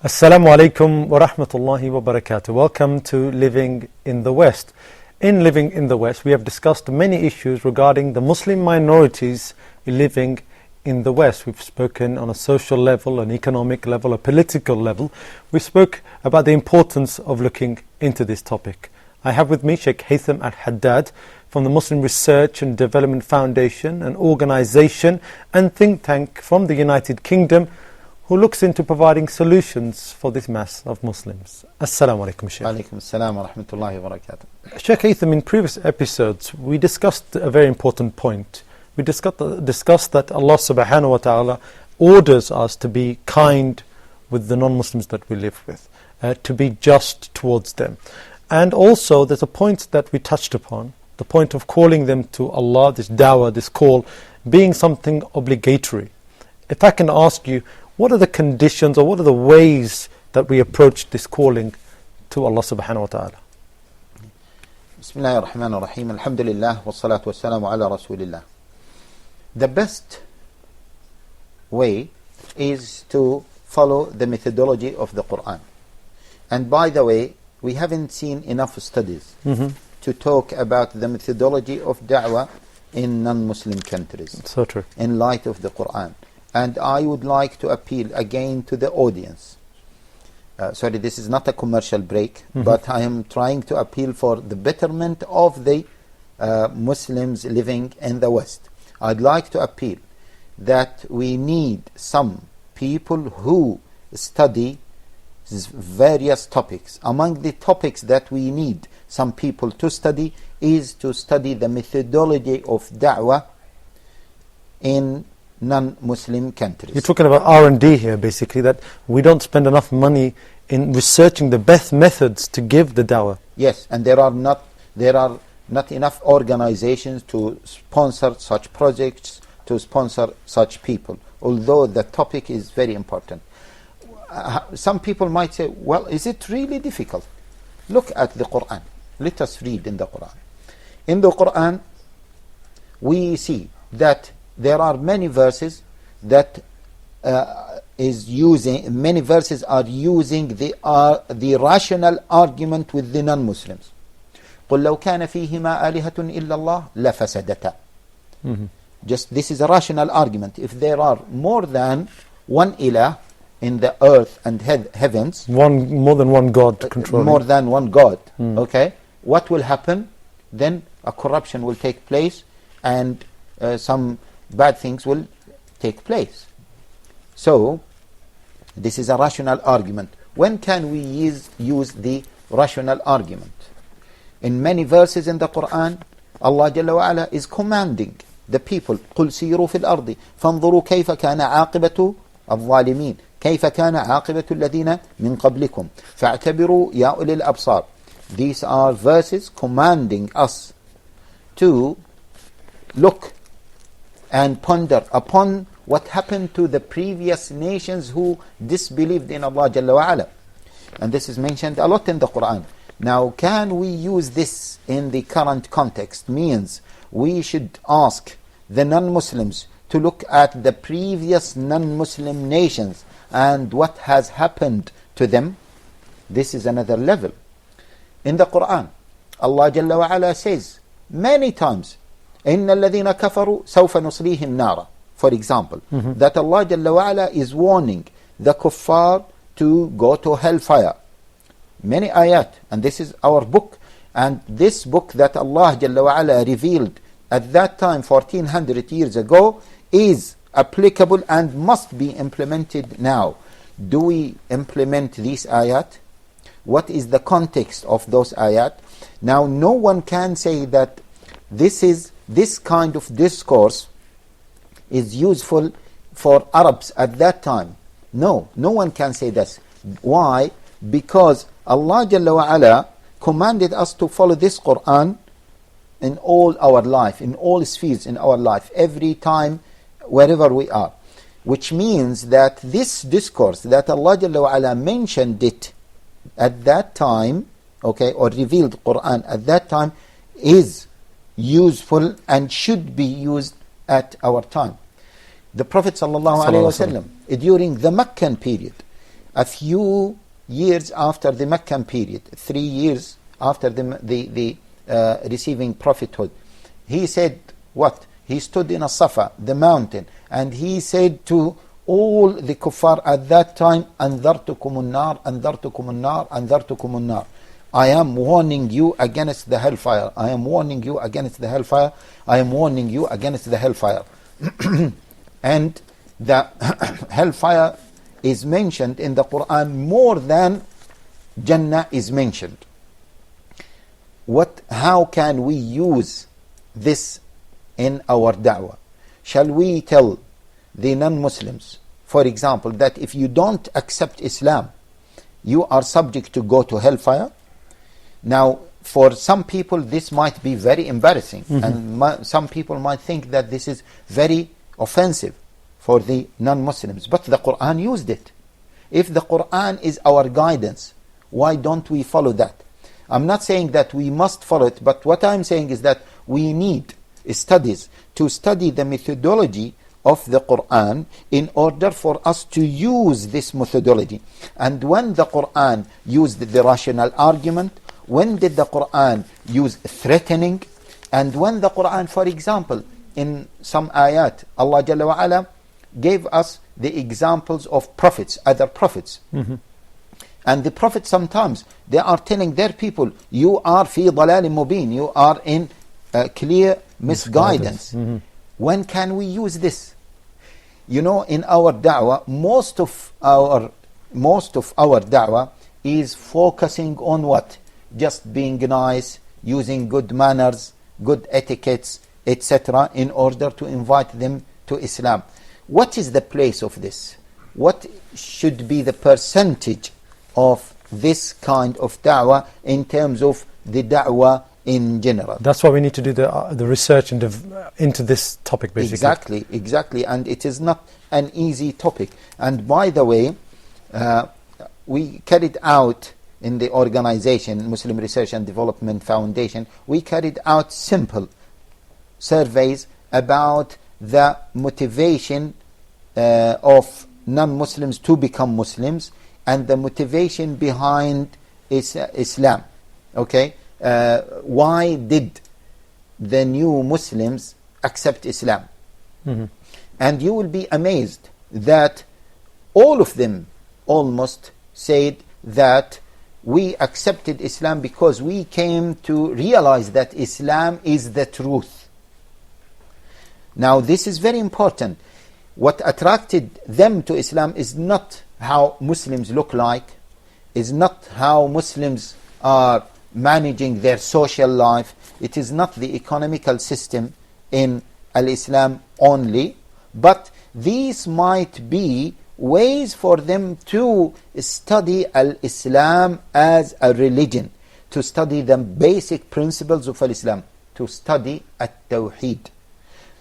Assalamu alaikum wa rahmatullahi wa barakatuh. Welcome to Living in the West. In Living in the West, we have discussed many issues regarding the Muslim minorities living in the West. We've spoken on a social level, an economic level, a political level. We spoke about the importance of looking into this topic. I have with me Sheikh Haytham Al-Haddad from the Muslim Research and Development Foundation, an organization and think tank from the United Kingdom, who looks into providing solutions for this mass of Muslims. Assalamu alaikum, Shaykh. Alaikum assalam wa rahmatullahi wa barakatuh. Shaykh Haytham, in previous episodes, we discussed a very important point. We discussed that Allah subhanahu wa ta'ala orders us to be kind with the non-Muslims that we live with, to be just towards them. And also, there's a point that we touched upon, the point of calling them to Allah, this dawah, this call, being something obligatory. If I can ask you, what are the conditions or what are the ways that we approach this calling to Allah subhanahu wa ta'ala? Bismillahir Rahmanir Rahim. Alhamdulillah wa salatu wa salamu ala Rasulillah. The best way is to follow the methodology of the Quran. And by the way, we haven't seen enough studies to talk about the methodology of da'wah in non-Muslim countries. So true. In light of the Quran. And I would like to appeal again to the audience. Sorry, this is not a commercial break, but I am trying to appeal for the betterment of the Muslims living in the West. I'd like to appeal that we need some people who study various topics. Among the topics that we need some people to study is to study the methodology of da'wah in non-Muslim countries. You're talking about R&D here, basically, that we don't spend enough money in researching the best methods to give the dawah. Yes, and there are not enough organizations to sponsor such projects, to sponsor such people, although the topic is very important. Some people might say, well, is it really difficult? Look at the Quran. Let us read in the Quran. In the Quran, we see that there are many verses that many verses are using the rational argument with the non-Muslims. قُلْ لَوْ كَانَ فِيهِمَا آلِهَةٌ إِلَّا اللَّهُ لَفَسَدَتَا. Just this is a rational argument. If there are more than one ilah in the earth and heavens, more than one God controlling. More than one God. Okay, what will happen? Then a corruption will take place, and some bad things will take place. So this is a rational argument. When can we use the rational argument? In many verses in the Quran, Allah Jalla wa Ala is commanding the people, قُلْ سِيرُوا فِي الْأَرْضِ فَانظُرُوا كَيْفَ كَانَ عَاقِبَةُ الظَّالِمِينَ كَيْفَ كَانَ عَاقِبَةُ الَّذِينَ مِنْ قَبْلِكُمْ فَاعْتَبِرُوا يَا أُولِي الْأَبْصَارِ. These are verses commanding us to look and ponder upon what happened to the previous nations who disbelieved in Allah Jalla wa Ala. And this is mentioned a lot in the Quran. Now, can we use this in the current context? Means we should ask the non-Muslims to look at the previous non-Muslim nations and what has happened to them. This is another level. In the Quran, Allah Jalla wa Ala says many times, إِنَّ الَّذِينَ كَفَرُوا سَوْفَ نُصْلِيهِمْ نَارًا. For example, that Allah Jalla wa Ala is warning the kuffar to go to hellfire. Many ayat, and this is our book. And this book that Allah Jalla wa Ala revealed at that time, 1400 years ago, is applicable and must be implemented now. Do we implement these ayat? What is the context of those ayat? Now, no one can say that this kind of discourse is useful for Arabs at that time. No one can say this. Why? Because Allah Jalla wa Ala commanded us to follow this Quran in all our life, in all spheres in our life, every time, wherever we are. Which means that this discourse that Allah Jalla wa Ala mentioned it at that time, okay, or revealed Quran at that time, is useful and should be used at our time. The Prophet ﷺ, during the Meccan period, a few years after the Meccan period, 3 years after the receiving prophethood, he said what? He stood in a Safa, the mountain, and he said to all the kuffar at that time, أَنذَرْتُكُمُ النَّارِ أَنذَرْتُكُمُ النَّارِ أَنذَرْتُكُمُ النَّارِ. I am warning you against the hellfire. I am warning you against the hellfire. I am warning you against the hellfire. And the hellfire is mentioned in the Quran more than Jannah is mentioned. How can we use this in our da'wah? Shall we tell the non-Muslims, for example, that if you don't accept Islam, you are subject to go to hellfire? Now, for some people, this might be very embarrassing, and some people might think that this is very offensive for the non-Muslims. But the Quran used it. If the Quran is our guidance, why don't we follow that? I'm not saying that we must follow it, but what I'm saying is that we need studies to study the methodology of the Quran in order for us to use this methodology. And when the Quran used the rational argument, when did the Quran use threatening? And when the Quran, for example, in some ayat, Allah Jalla wa Ala gave us the examples of prophets, other prophets. And the prophets sometimes, they are telling their people, you are fi dalalin mubin, you are in clear misguidance. When can we use this? You know, in our da'wah, most of our da'wah is focusing on what? Just being nice, using good manners, good etiquettes, etc., in order to invite them to Islam. What is the place of this? What should be the percentage of this kind of da'wah in terms of the da'wah in general? That's why we need to do the research into this topic, basically. Exactly. And it is not an easy topic. And by the way, we carried out in the organization, Muslim Research and Development Foundation, we carried out simple surveys about the motivation of non-Muslims to become Muslims and the motivation behind Islam. Okay? Why did the new Muslims accept Islam? And you will be amazed that all of them almost said that we accepted Islam because we came to realize that Islam is the truth. Now this is very important. What attracted them to Islam is not how Muslims look like, is not how Muslims are managing their social life. It is not the economical system in Al-Islam only, but these might be ways for them to study Al-Islam as a religion, to study the basic principles of Al-Islam, to study At-Tawheed.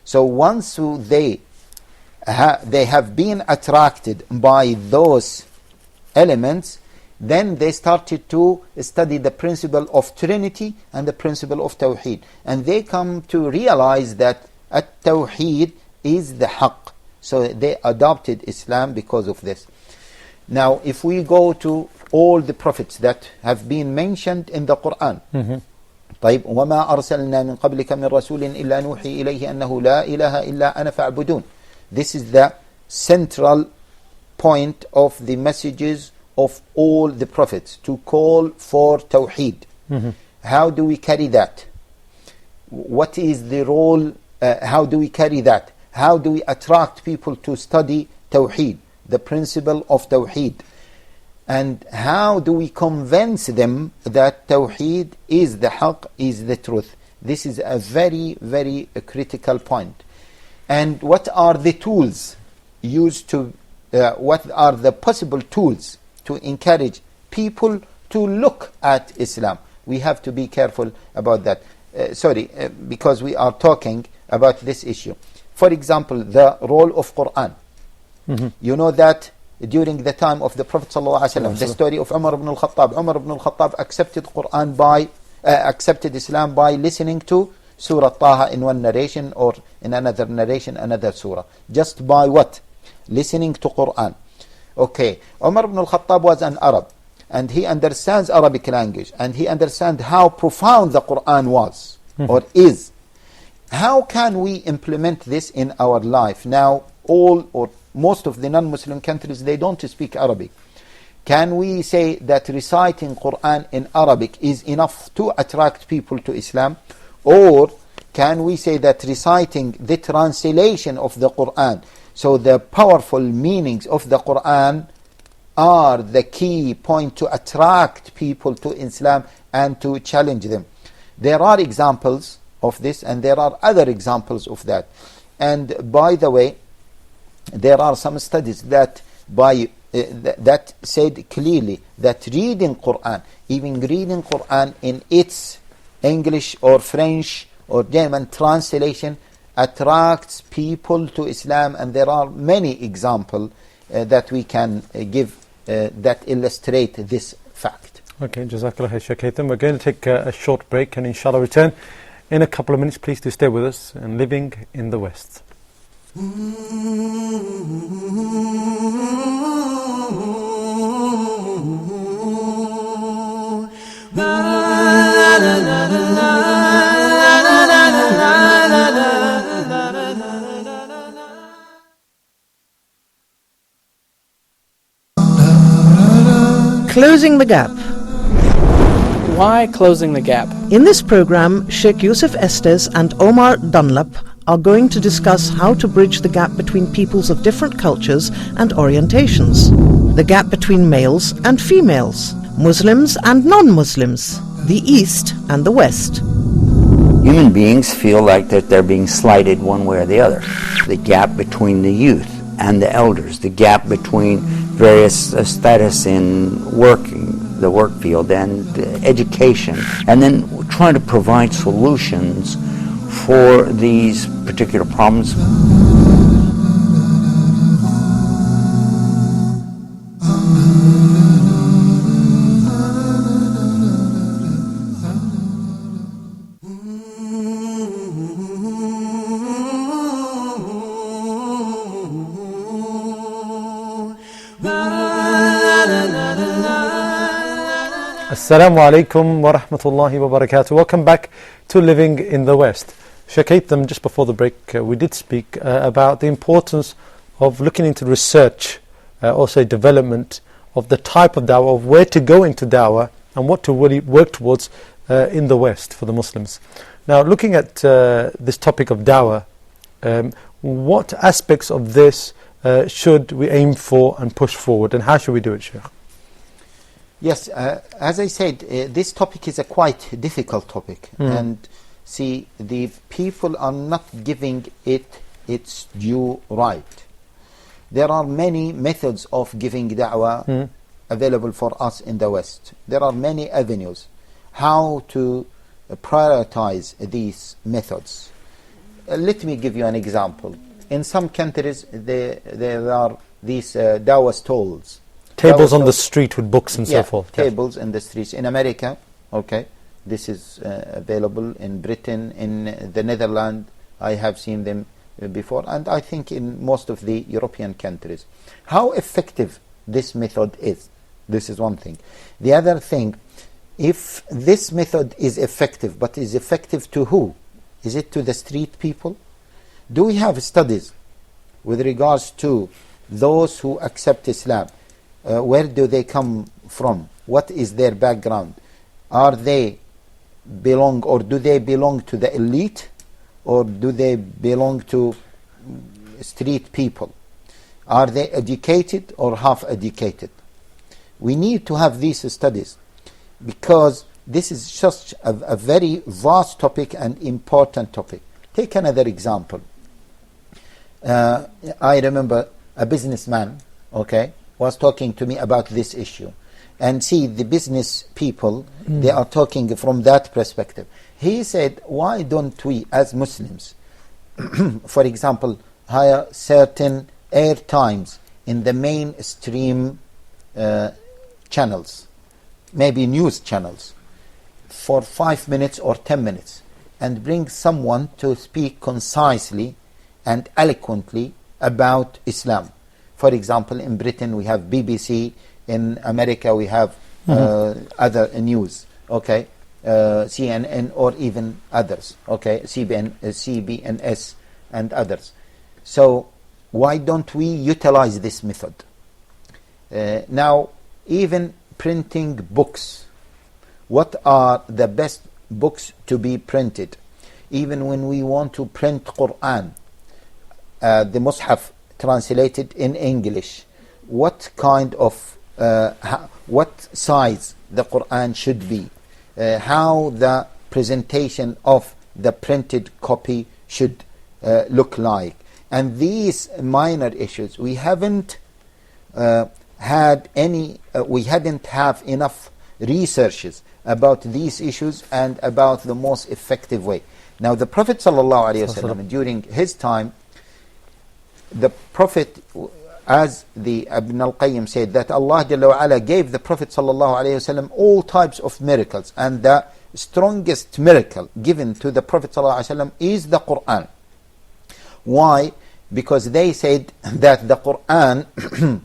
So once they have been attracted by those elements, then they started to study the principle of Trinity and the principle of Tawheed. And they come to realize that At-Tawheed is the Haqq. So they adopted Islam because of this. Now, if we go to all the prophets that have been mentioned in the Quran, طيب وما أرسلنا من قبلك من رسول إلا نوحي إليه أنه لا إله إلا أنا فاعبدون. This is the central point of the messages of all the prophets, to call for Tawheed. How do we carry that? What is the role? How do we carry that? How do we attract people to study Tawheed, the principle of Tawheed? And how do we convince them that Tawheed is the Haqq, is the truth? This is a very, very critical point. And what are the tools used to, what are the possible tools to encourage people to look at Islam? We have to be careful about that. Because we are talking about this issue. For example, the role of Quran. You know that during the time of the Prophet ﷺ, the story of Umar ibn al-Khattab. Umar ibn al-Khattab accepted Islam by listening to Surah Taha in one narration, or in another narration, another surah. Just by what? Listening to Quran. Okay, Umar ibn al-Khattab was an Arab, and he understands Arabic language, and he understands how profound the Quran was, or is. How can we implement this in our life? Now, all or most of the non-Muslim countries, they don't speak Arabic. Can we say that reciting Quran in Arabic is enough to attract people to Islam? Or can we say that reciting the translation of the Quran, so the powerful meanings of the Quran, are the key point to attract people to Islam and to challenge them? There are examples of this, and there are other examples of that. And by the way, there are some studies that that said clearly that reading Quran, even reading Quran in its English or French or German translation, attracts people to Islam. And there are many examples that we can give that illustrate this fact. Okay, Jazakallah khair, Shaykh Haytham. We're going to take a short break and inshallah return in a couple of minutes. Please do stay with us and Living in the West. Closing the Gap. Why closing the gap? In this program, Sheikh Yusuf Estes and Omar Dunlap are going to discuss how to bridge the gap between peoples of different cultures and orientations, the gap between males and females, Muslims and non-Muslims, the East and the West. Human beings feel like that they're being slighted one way or the other. The gap between the youth and the elders, the gap between various status in working, the work field, and education, and then trying to provide solutions for these particular problems. Assalamu alaikum wa rahmatullahi wa barakatuh. Welcome back to Living in the West. Shaykh Haytham, just before the break, we did speak about the importance of looking into research, also development of the type of da'wah, of where to go into da'wah and what to really work towards in the West for the Muslims. Now, looking at this topic of da'wah, what aspects of this should we aim for and push forward, and how should we do it, Shaykh? Yes, as I said, this topic is a quite difficult topic, and see, the people are not giving it its due right. There are many methods of giving da'wah available for us in the West. There are many avenues how to prioritize these methods. Let me give you an example. In some countries, there are these da'wah stalls. Tables on the street with books and so forth. Tables in the streets. In America, okay, this is available. In Britain, in the Netherlands, I have seen them before, and I think in most of the European countries. How effective this method is, this is one thing. The other thing, if this method is effective, but is effective to who? Is it to the street people? Do we have studies with regards to those who accept Islam? Where do they come from? What is their background? Are they belong, or do they belong to the elite, or do they belong to street people? Are they educated or half educated? We need to have these studies, because this is just a very vast topic and important topic. Take another example. I remember a businessman, okay, was talking to me about this issue. And see, the business people, they are talking from that perspective. He said, why don't we as Muslims, for example, hire certain air times in the mainstream channels, maybe news channels, for 5 minutes or 10 minutes, and bring someone to speak concisely and eloquently about Islam. For example, in Britain we have BBC, in America we have other news, okay, CNN or even others, okay, CBNS and others. So why don't we utilize this method? Now, even printing books, what are the best books to be printed? Even when we want to print Quran, the Mus'haf translated in English, what kind of what size the Quran should be, how the presentation of the printed copy should look like. And these minor issues, we haven't had any, we hadn't have enough researches about these issues and about the most effective way. Now the Prophet ﷺ, during his time, the Prophet, as the Ibn al-Qayyim said, that Allah Jalla wa Ala gave the Prophet ﷺ all types of miracles, and the strongest miracle given to the Prophet ﷺ is the Quran. Why? Because they said that the Quran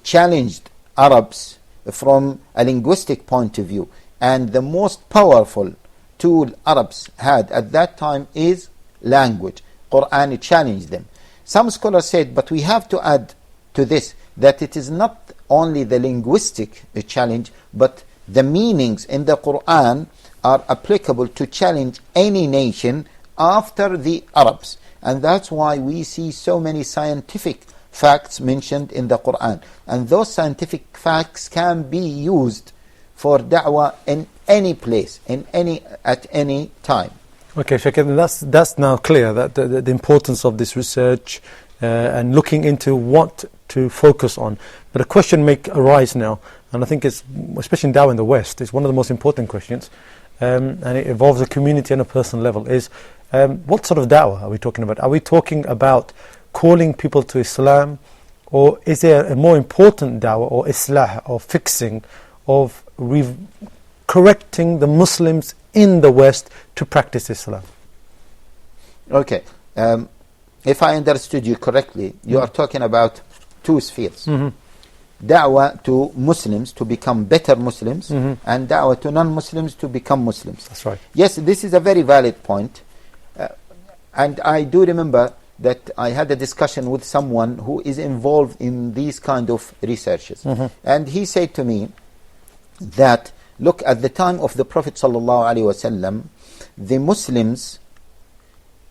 challenged Arabs from a linguistic point of view, and the most powerful tool Arabs had at that time is language. Quran challenged them. Some scholars said, but we have to add to this that it is not only the linguistic challenge, but the meanings in the Quran are applicable to challenge any nation after the Arabs. And that's why we see so many scientific facts mentioned in the Quran. And those scientific facts can be used for da'wah in any place, at any time. Okay, Sheikh, that's now clear, that the importance of this research and looking into what to focus on. But a question may arise now, and I think it's, especially in Dawah in the West, it's one of the most important questions, and it involves a community and a personal level, is what sort of da'wah are we talking about? Are we talking about calling people to Islam, or is there a more important da'wah or islah or fixing of correcting the Muslims in the West to practice Islam? Okay, if I understood you correctly, you are talking about two spheres. Da'wah to Muslims to become better Muslims, and da'wah to non-Muslims to become Muslims. That's right. Yes, this is a very valid point. And I do remember that I had a discussion with someone who is involved in these kind of researches. And he said to me that, look, at the time of the Prophet ﷺ, the Muslims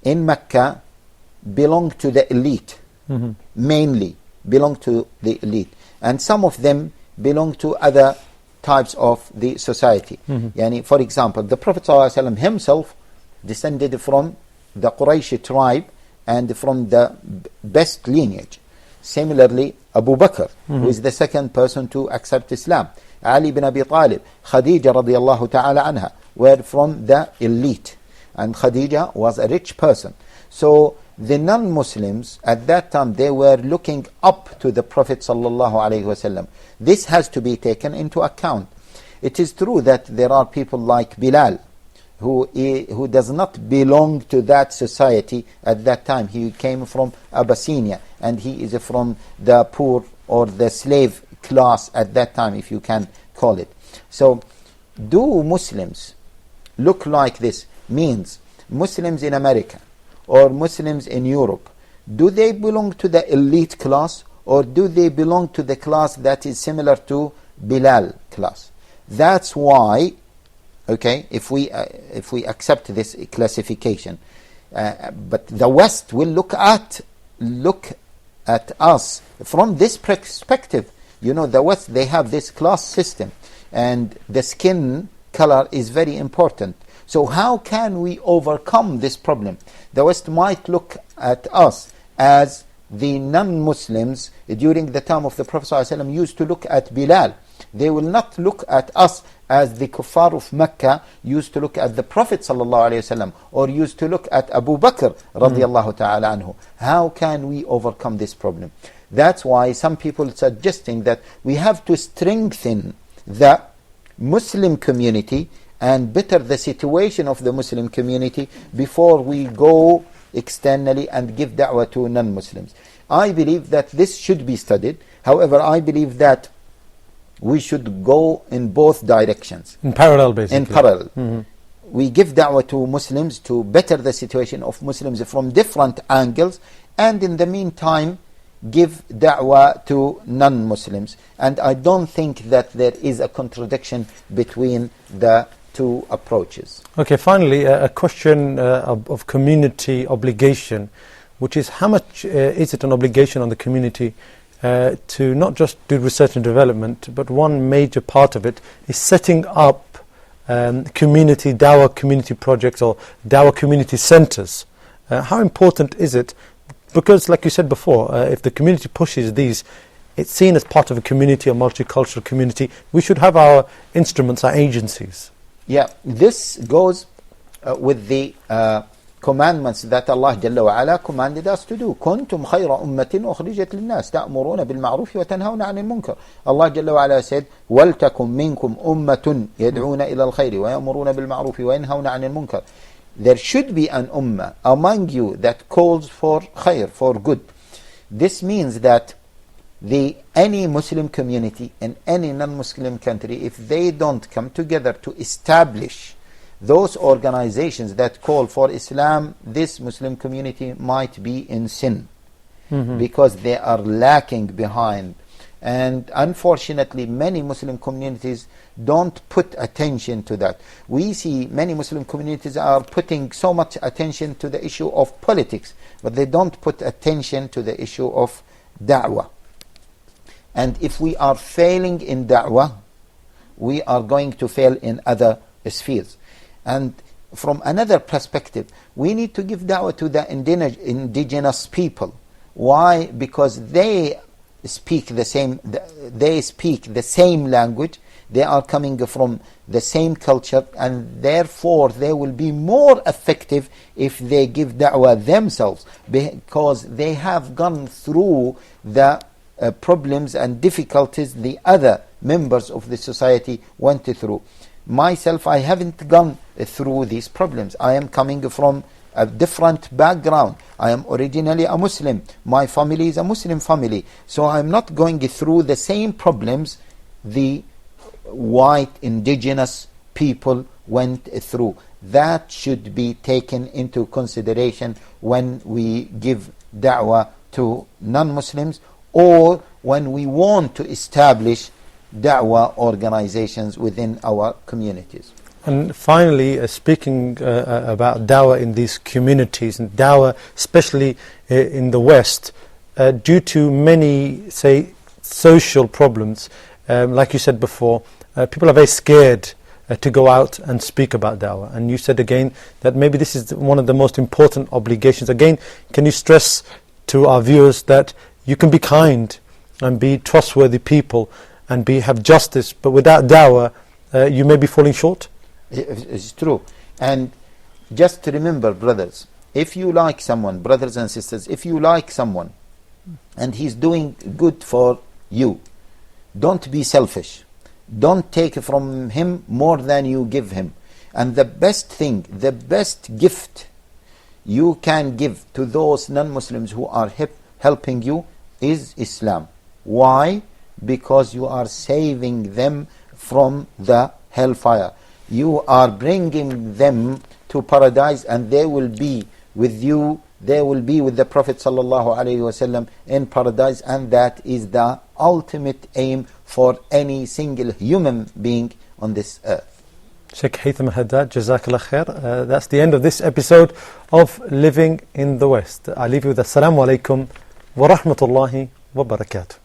in Mecca belonged to the elite, mainly belonged to the elite. And some of them belonged to other types of the society. Yani, for example, the Prophet ﷺ himself descended from the Quraysh tribe and from the best lineage. Similarly, Abu Bakr, who is the second person to accept Islam, Ali ibn Abi Talib, Khadija radiallahu ta'ala anha, were from the elite. And Khadija was a rich person. So the non-Muslims at that time, they were looking up to the Prophet sallallahu alaihi wasallam. This has to be taken into account. It is true that there are people like Bilal, who does not belong to that society at that time. He came from Abyssinia, and he is from the poor or the slave class at that time, if you can call it. So, do Muslims look like this? Means Muslims in America or Muslims in Europe, do they belong to the elite class, or do they belong to the class that is similar to Bilal class? That's why, okay, if we accept this classification, but the West will look at us from this perspective. You know, the West, they have this class system, and the skin color is very important. So how can we overcome this problem? The West might look at us as the non-Muslims during the time of the Prophet ﷺ used to look at Bilal. They will not look at us as the kuffar of Mecca used to look at the Prophet ﷺ, or used to look at Abu Bakr radiallahu ta'ala anhu. How can we overcome this problem? That's why some people are suggesting that we have to strengthen the Muslim community and better the situation of the Muslim community before we go externally and give da'wah to non-Muslims. I believe that this should be studied. However, I believe that we should go in both directions. In parallel, basically. In parallel. We give da'wah to Muslims to better the situation of Muslims from different angles, and in the meantime give da'wah to non-Muslims. And I don't think that there is a contradiction between the two approaches. Okay, finally, a question of community obligation, which is how much is it an obligation on the community to not just do research and development, but one major part of it is setting up community dawah community projects or dawah community centers. How important is it? Because like you said before, if the community pushes these, it's seen as part of a community, a multicultural community. We should have our instruments, our agencies. Yeah, this goes with the commandments that Allah Jalla wa Ala commanded us to do. كنتم خير أمة أخرجت للناس تأمرون بالمعروف وتنهون عن المنكر. Allah Jalla wa Ala said, وَلْتَكُمْ مِنْكُمْ أُمَّةٌ يَدْعُونَ إِلَى الْخَيْرِ وَيَأْمُرُونَ بِالْمَعْرُوفِ وَيَنْهَوْنَ عَنِ الْمُنكر. There should be an ummah among you that calls for khair, for good. This means that any Muslim community in any non-Muslim country, if they don't come together to establish those organizations that call for Islam, this Muslim community might be in sin, because they are lacking behind. And unfortunately, many Muslim communities don't put attention to that. We see many Muslim communities are putting so much attention to the issue of politics, but they don't put attention to the issue of da'wah. And if we are failing in da'wah, we are going to fail in other spheres. And from another perspective, we need to give da'wah to the indigenous people. Why? Because they speak the same language, they are coming from the same culture, and therefore they will be more effective if they give da'wah themselves, because they have gone through the problems and difficulties the other members of the society went through. Myself, I haven't gone through these problems. I am coming from a different background. I am originally a Muslim. My family is a Muslim family. So I'm not going through the same problems the white indigenous people went through. That should be taken into consideration when we give da'wah to non-Muslims, or when we want to establish da'wah organizations within our communities. And finally, speaking about dawah in these communities, and dawah especially in the West, due to many, say, social problems, like you said before, people are very scared to go out and speak about dawah. And you said again that maybe this is one of the most important obligations. Again, can you stress to our viewers that you can be kind and be trustworthy people and have justice, but without dawah, you may be falling short? It's true. And just remember, brothers, if you like someone, brothers and sisters, if you like someone and he's doing good for you, don't be selfish. Don't take from him more than you give him. And the best thing, the best gift you can give to those non-Muslims who are helping you is Islam. Why? Because you are saving them from the hellfire. You are bringing them to paradise, and they will be with you. They will be with the Prophet ﷺ in paradise, and that is the ultimate aim for any single human being on this earth. Sheikh Haytham Al-Haddad, Jazakallah khair. That's the end of this episode of Living in the West. I leave you with Assalamu alaikum wa rahmatullahi wa barakatuh.